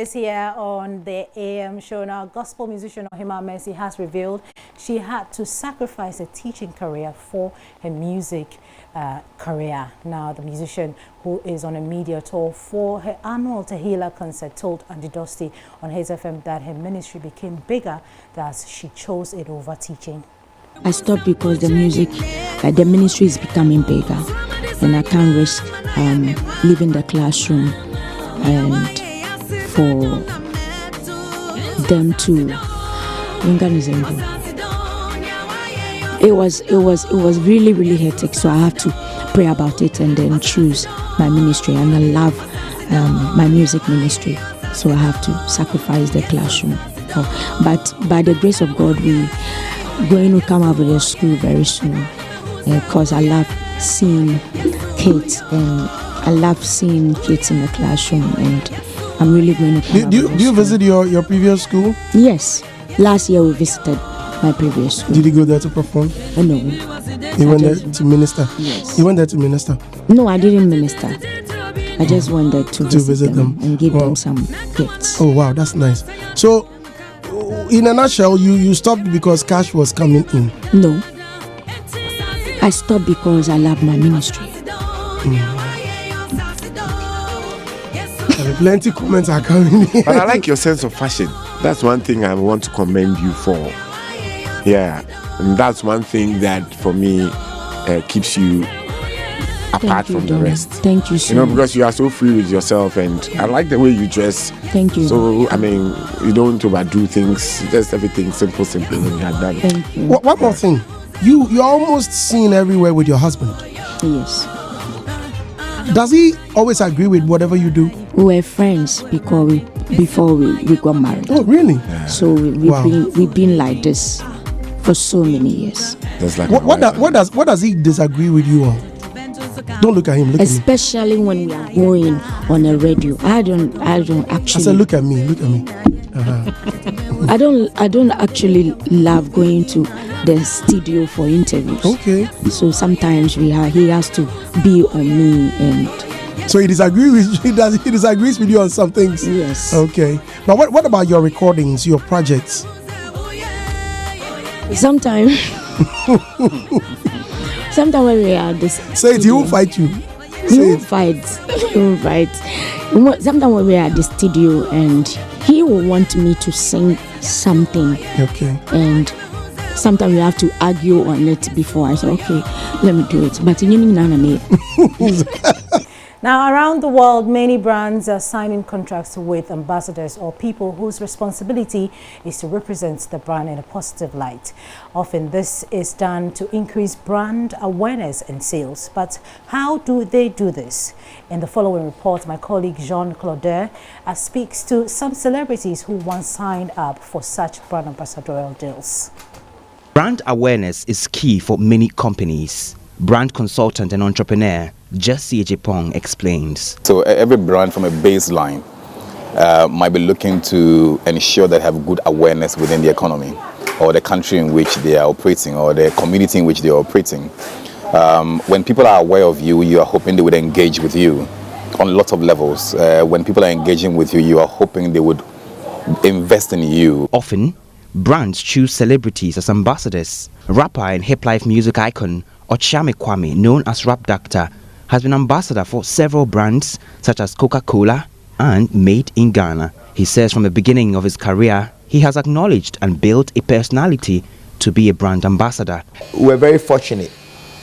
Is here on the AM show. Now, gospel musician Ohima Mercy has revealed she had to sacrifice a teaching career for her music career. Now, the musician, who is on a media tour for her annual Tehila concert, told Andy Dusty on His FM that her ministry became bigger as she chose it over teaching. I stopped because the ministry is becoming bigger, and I can't risk leaving the classroom and for them to it was really hectic, so I have to pray about it and then choose my ministry. And I love my music ministry, so I have to sacrifice the classroom. But by the grace of God, we're going to come out with a school very soon, because I love seeing kids, and I love seeing kids in the classroom, and I'm really going to do you visit your previous school? Yes. Last year we visited my previous school. Did you go there to perform? No. You went there to minister? Yes. You went there to minister? No, I didn't minister. I just went there to visit them and give them some gifts. Oh, wow, that's nice. So, in a nutshell, you stopped because cash was coming in? No. I stopped because I love my ministry. Plenty comments are coming in. But I like your sense of fashion. That's one thing I want to commend you for. Yeah, and that's one thing that for me keeps you apart from the rest. Thank you so much. Because you are so free with yourself, and I like the way you dress. Thank you. So, I mean, you don't overdo things, just everything simple when you have done it. Thank you. One more thing. You're almost seen everywhere with your husband. Yes. Does he always agree with whatever you do? We were friends before we got married. Oh, really? Yeah. So we've been like this for so many years. Like what does he disagree with you on? Don't look at him. Especially when we are going on a radio. I don't actually. I said, look at me. I don't actually love going to the studio for interviews. Okay. So sometimes he has to be on me, and so he disagrees with you on some things. Yes. Okay. But what about your recordings, your projects? Sometimes when we are this. Say it. He won't fight you. He won't fight. Sometimes when we are at the studio and he will want me to sing something. Okay. And sometimes we have to argue on it before I say, okay, let me do it. But Now, around the world, many brands are signing contracts with ambassadors or people whose responsibility is to represent the brand in a positive light. Often this is done to increase brand awareness and sales. But how do they do this? In the following report, my colleague Jean-Claude speaks to some celebrities who once signed up for such brand ambassadorial deals. Brand awareness is key for many companies. Brand consultant and entrepreneur Jesse Ejipong explains. So every brand from a baseline might be looking to ensure that they have good awareness within the economy or the country in which they are operating or the community in which they are operating. When people are aware of you, you are hoping they would engage with you on lots of levels. When people are engaging with you, you are hoping they would invest in you. Often, brands choose celebrities as ambassadors. Rapper and hip life music icon Ochame Kwame, known as Rap Doctor, has been ambassador for several brands such as Coca-Cola and Made in Ghana. He says from the beginning of his career, he has acknowledged and built a personality to be a brand ambassador. We're very fortunate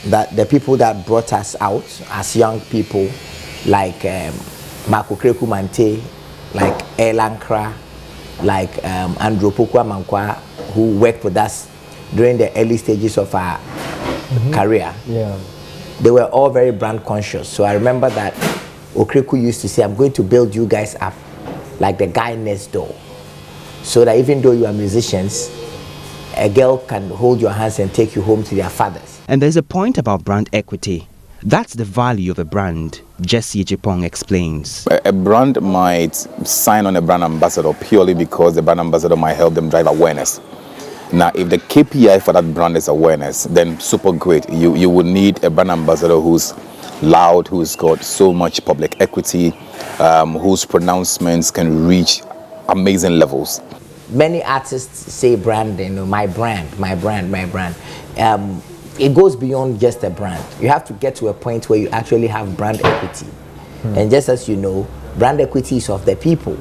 that the people that brought us out as young people, like Marco Kreku Mante, like Elankra, like Andrew Pokwa Mankwa, who worked with us during the early stages of our career. Yeah. They were all very brand conscious. So I remember that Okreku used to say, I'm going to build you guys up like the guy next door. So that even though you are musicians, a girl can hold your hands and take you home to their fathers. And there's a point about brand equity. That's the value of a brand, Jesse Ejipong explains. A brand might sign on a brand ambassador purely because the brand ambassador might help them drive awareness. Now, if the KPI for that brand is awareness, then super great. You would need a brand ambassador who's loud, who's got so much public equity, whose pronouncements can reach amazing levels. Many artists say branding, my brand. It goes beyond just a brand. You have to get to a point where you actually have brand equity. And just as you know, brand equity is of the people.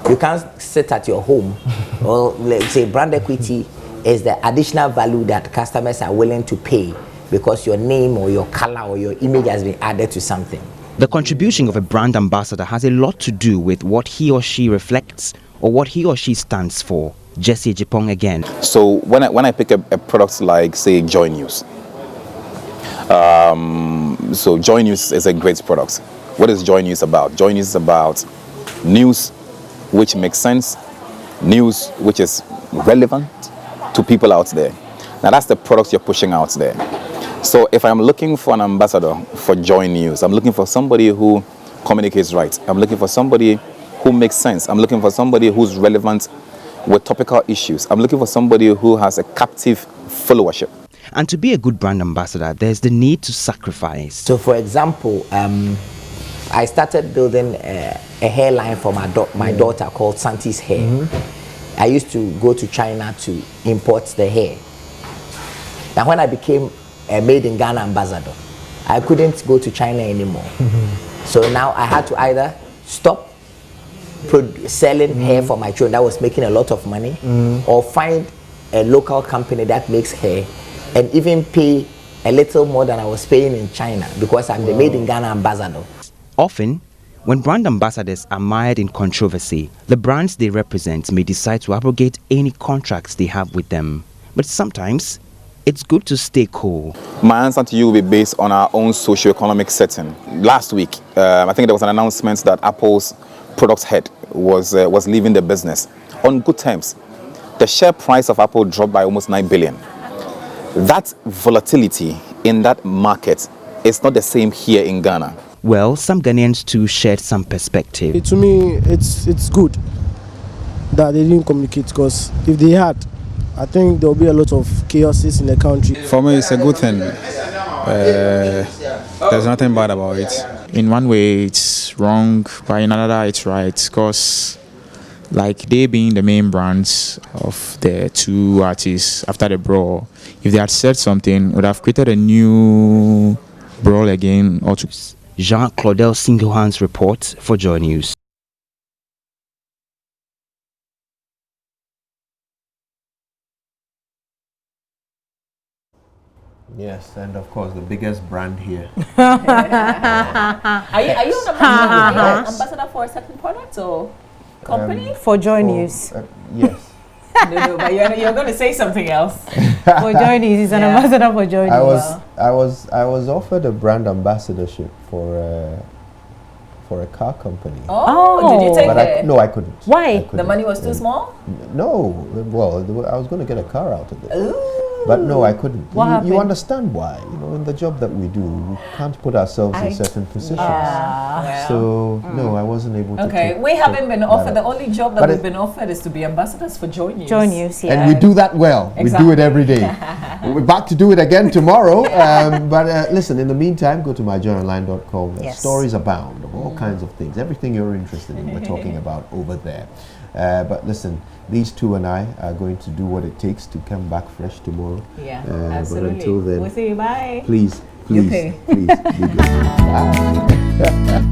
You can't sit at your home. Well, let's say brand equity is the additional value that customers are willing to pay because your name or your color or your image has been added to something. The contribution of a brand ambassador has a lot to do with what he or she reflects or what he or she stands for. Jesse Jipong again. So when I pick a product like, say, JoyNews, so JoyNews is a great product. What is JoyNews about? JoyNews is about news which makes sense, news which is relevant to people out there. Now that's the product you're pushing out there. So if I'm looking for an ambassador for JoyNews, I'm looking for somebody who communicates right. I'm looking for somebody who makes sense. I'm looking for somebody who's relevant with topical issues. I'm looking for somebody who has a captive followership. And to be a good brand ambassador, there's the need to sacrifice. So for example, I started building a hairline for my daughter called Santi's Hair. I used to go to China to import the hair. And when I became a Made in Ghana ambassador, I couldn't go to China anymore. So now I had to either stop selling hair for my children that was making a lot of money, or find a local company that makes hair and even pay a little more than I was paying in China because I'm the Made in Ghana ambassador. Often, when brand ambassadors are mired in controversy, the brands they represent may decide to abrogate any contracts they have with them. But sometimes, it's good to stay cool. My answer to you will be based on our own socio-economic setting. Last week, I think there was an announcement that Apple's product head was leaving the business on good terms. The share price of Apple dropped by almost 9 billion. That volatility in that market is not the same here in Ghana. Well, some Ghanaians too shared some perspective. To me, it's good that they didn't communicate, because if they had, I think there will be a lot of chaoses in the country. For me, it's a good thing. There's nothing bad about it. In one way, it's wrong, but in another, it's right. Because, like, they being the main brands of the two artists after the brawl, if they had said something, it would have created a new brawl again. Or Jean-Claudel Singlehands reports for JoyNews. Yes, and of course the biggest brand here. Are you an ambassador for a certain product or company? For JoyNews. Yes. No, but you're going to say something else. For JoyNews, he's an ambassador for JoyNews. I was offered a brand ambassadorship for a car company. Oh, did you take it? No, I couldn't. Why? The money was too small? No, well, I was going to get a car out of it. Ooh. But no, I couldn't. What you understand why? You know, in the job that we do, we can't put ourselves in certain positions. So no, I wasn't able to. Okay, we haven't been offered. The only job that we've been offered is to be ambassadors for JoyNews. JoyNews, yeah. And we do that well. Exactly. We do it every day. We're back to do it again tomorrow. But listen, in the meantime, go to myjoyonline.com. Yes. Stories abound of all kinds of things. Everything you're interested in, we're talking about over there. But listen, these two and I are going to do what it takes to come back fresh tomorrow. Yeah, But absolutely. until then, we'll see you. Bye. please, You pay. please, be good. Bye.